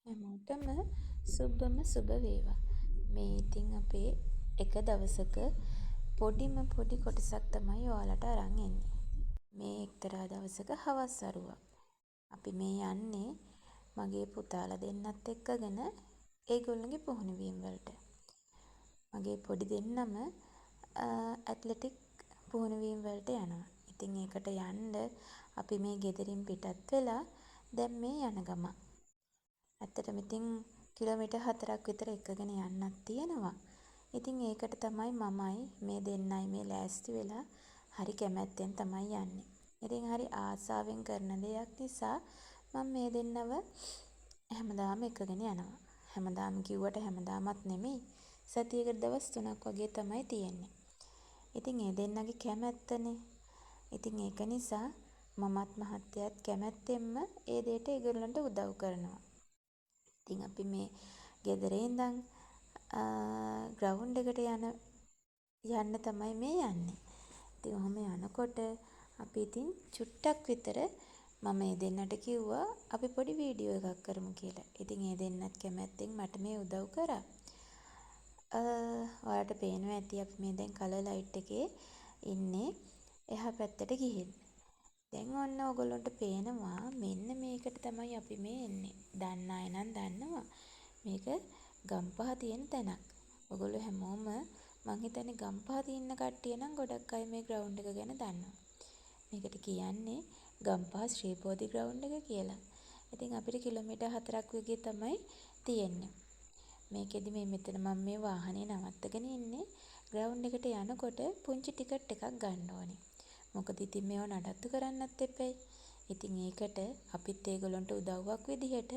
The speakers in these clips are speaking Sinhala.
හැමෝටම සුබම සුබ වේවා. මේ ඉතින් අපේ එක දවසක පොඩිම පොඩි කොටසක් තමයි ඔයාලට අරන් එන්නේ. මේ එක්තරා දවසක හවස් වරුවක්. අපි මේ යන්නේ මගේ පුතාලා දෙන්නත් එක්කගෙන ඒගොල්ලන්ගේ පුහුණුවීම් වලට. මගේ පොඩි දෙන්නම ඇත්ලටික් පුහුණුවීම් වලට යනවා. ඉතින් ඒකට යන්න අපි මේ ගෙදරින් පිටත් වෙලා දැන් මේ යන ගමන්. ඇත්තටම ඉතින් කිලෝමීටර් 4ක් විතර එකගෙන යන්නත් තියෙනවා. ඉතින් ඒකට තමයි මමයි මේ දෙන්නයි මේ ලෑස්ති වෙලා හරි කැමැත්තෙන් තමයි යන්නේ. ඉතින් හරි ආසාවෙන් කරන දෙයක් නිසා මම මේ දෙන්නව හැමදාම එකගෙන යනවා. හැමදාම කිව්වට හැමදාමත් නෙමෙයි. සතියකට දවස් 3ක් වගේ තමයි තියෙන්නේ. ඉතින් ඒ දෙන්නගේ කැමැත්තනේ. ඉතින් ඒක නිසා මමත් මහත්තයාත් කැමැත්තෙන්ම ඒ දෙයට ඒගොල්ලන්ට උදව් කරනවා. ඉතින් අපි මේ ගෙදර ඉඳන් ග්‍රවුන්ඩ් එකට යන්න තමයි මේ යන්නේ. ඉතින් ඔහොම යනකොට අපි ඉතින් චුට්ටක් විතර මම ඒ දෙන්නට කිව්වා අපි පොඩි වීඩියෝ එකක් කරමු කියලා. ඉතින් ඒ දෙන්නත් කැමැත්තෙන් මට මේ උදව් කරා. ඔයාලට පේනවා ඇති අපි මේ දැන් කලර් ලයිට් එකේ ඉන්නේ එහා පැත්තට ගිහින්. දැන් ඔන්න ඕගොල්ලන්ට පේනවා මෙන්න මේකට තමයි අපි මේ එන්නේ. දන්න අය නම් දන්නවා. මේක ගම්පහ තියෙන තැනක්. ඔයගොල්ලෝ හැමෝම මං හිතන්නේ ගම්පහ තියෙන කට්ටිය නම් ගොඩක් අය මේ ග්‍රවුන්ඩ් එක ගැන දන්නවා. මේකට කියන්නේ ගම්පහ ශ්‍රී බෝධි ග්‍රවුන්ඩ් එක කියලා. ඉතින් අපිට කිලෝමීටර් 4ක් වගේ තමයි තියෙන්නේ. මේකෙදි මෙතන මම මේ වාහනේ නවත්තගෙන ඉන්නේ. ග්‍රවුන්ඩ් එකට යනකොට පුංචි ටිකට් එකක් ගන්න ඕනේ. මොකද ඉතින් මේව නඩත්තු කරන්නත් එපැයි. ඉතින් ඒකට අපිත් ඒගොල්ලන්ට උදව්වක් විදිහට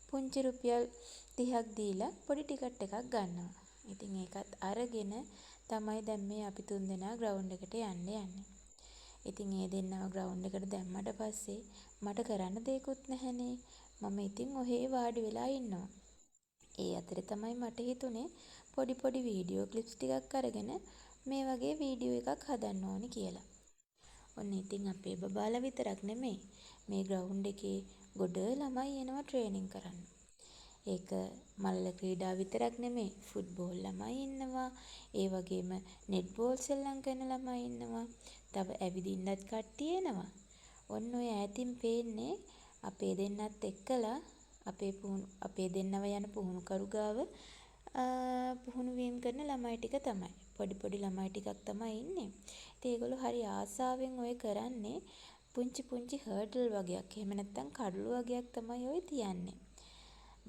පුංචි රුපියල් 30ක් දීලා පොඩි ටිකට් එකක් ගන්නවා. ඉතින් ඒකත් අරගෙන තමයි දැන් මේ අපි තුන්දෙනා ග්‍රවුන්ඩ් එකට යන්නේ. ඉතින් ඒ දෙන්නව ග්‍රවුන්ඩ් එකට දැම්මට පස්සේ මට කරන්න දෙයක්වත් නැහනේ. මම ඉතින් ඔහේ වාඩි වෙලා ඉන්නවා. ඒ අතරේ තමයි මට හිතුනේ පොඩි වීඩියෝ ක්ලිප්ස් ටිකක් අරගෙන මේ වගේ වීඩියෝ එකක් හදන්න ඕනි කියලා. ඔන්න ඉතින් අපේ බබාලා විතරක් නෙමෙයි මේ ග්‍රවුන්ඩ් එකේ ගොඩ ළමයි එනවා ට්‍රේනින් කරන්න. ඒක මල්ල ක්‍රීඩා විතරක් නෙමෙයි ෆුට්බෝල් ළමයි ඉන්නවා. ඒ වගේම නෙට්බෝල් සෙල්ලම් කරන ළමයි ඉන්නවා. තව ඇවිදින්නත් කට්ටිය එනවා. ඔන්න ඔය ඈතින් පේන්නේ අපේ දෙන්නත් එක්කලා අපේ දෙන්නව යන පුහුණුකරු ගාව පුහුණුවීම් කරන ළමයි ටික තමයි. පොඩි ළමයි ටිකක් තමයි ඉන්නේ. ඉතින් ඒගොල්ලෝ හරි ආසාවෙන් ඔය කරන්නේ පුංචි හර්ඩල් වගේක්. එහෙම නැත්නම් කඩලු වගේක් තමයි ඔය තියන්නේ.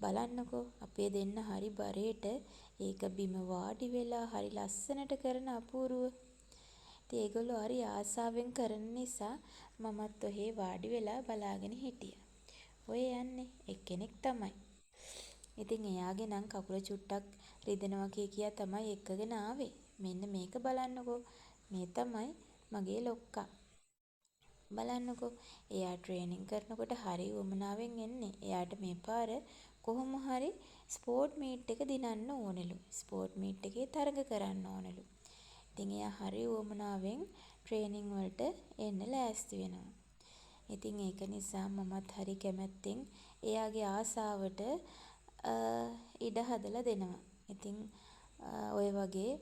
බලන්නකෝ අපේ දෙන්න හරි බරේට ඒක බිම වාඩි වෙලා හරි ලස්සනට කරන අපූරුව. ඉතින් ඒගොල්ලෝ හරි ආසාවෙන් කරන නිසා මමත් ඔහේ වාඩි වෙලා බලාගෙන හිටියා. ඔය යන්නේ එක්කෙනෙක් තමයි. ඉතින් එයාගේ නම් කකුල චුට්ටක් රිදෙනවා කියා තමයි එක්කගෙන ආවේ. මෙන්න මේක බලන්නකෝ. මේ තමයි මගේ ලොක්කා. බලන්නකෝ. එයා ට්‍රේනින් කරනකොට හරි උවමනාවෙන් එන්නේ. එයාට මේ පාර කොහොම හරි ස්පෝර්ට් මීට් එක දිනන්න ඕනෙලු. ස්පෝර්ට් මීට් එකේ තරඟ කරන්න ඕනෙලු. ඉතින් එයා හරි උවමනාවෙන් ට්‍රේනින් වලට එන්න ලෑස්ති වෙනවා. ඉතින් ඒක නිසා මමත් හරි කැමැත්තෙන් එයාගේ ආසාවට ඉඩ හදලා දෙනවා. ඉතින් ඔය වගේ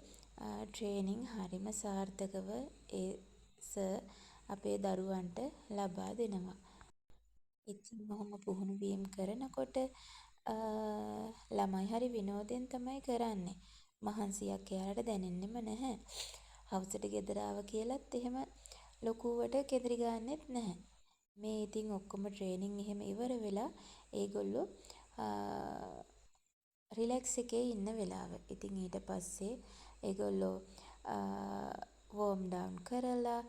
ට්‍රේනින් හරිම සාර්ථකව ඒ සර් අපේ දරුවන්ට ලබා දෙනවා. ඉතින් ඔහොම පුහුණුවීම් කරනකොට ළමයි හරි විනෝදෙන් තමයි කරන්නේ. මහන්සියක් එයාලට දැනෙන්නෙම නැහැ. හවසට ගෙදර ආවා කියලත් එහෙම ලොකුවට කෙඳිරි ගන්නෙත් නැහැ. මේ ඉතින් ඔක්කොම ට්‍රේනින් එහෙම ඉවර වෙලා ඒගොල්ලෝ රිලැක්ස් එකේ ඉන්න වෙලාව. ඉතින් ඊට පස්සේ ඒගොල්ලෝ වෝම් ඩවුන් කරලා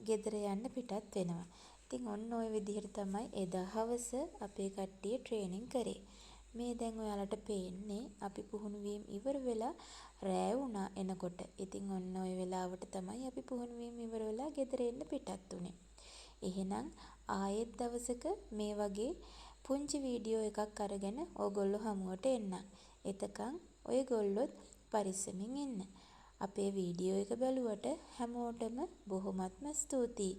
ගෙදර යන්න පිටත් වෙනවා. ඉතින් ඔන්න ඔය විදිහට තමයි එදා හවස අපේ කට්ටිය ට්‍රේනින් කරේ. මේ දැන් ඔයාලට පේන්නේ අපි පුහුණුවීම් ඉවර වෙලා රෑ වුණා එනකොට. ඉතින් ඔන්න ඔය වෙලාවට තමයි අපි පුහුණුවීම් ඉවර වෙලා ගෙදර එන්න පිටත් වුනේ. එහෙනම් ආයෙත් දවසක මේ වගේ පුංචි වීඩියෝ එකක් අරගෙන ඕගොල්ලෝ හමුවට එන්නම්. එතකන් ඔයගොල්ලොත් පරිස්සමින් ඉන්න. අපේ වීඩියෝ එක බැලුවට හැමෝටම බොහොමත්ම ස්තුතියි.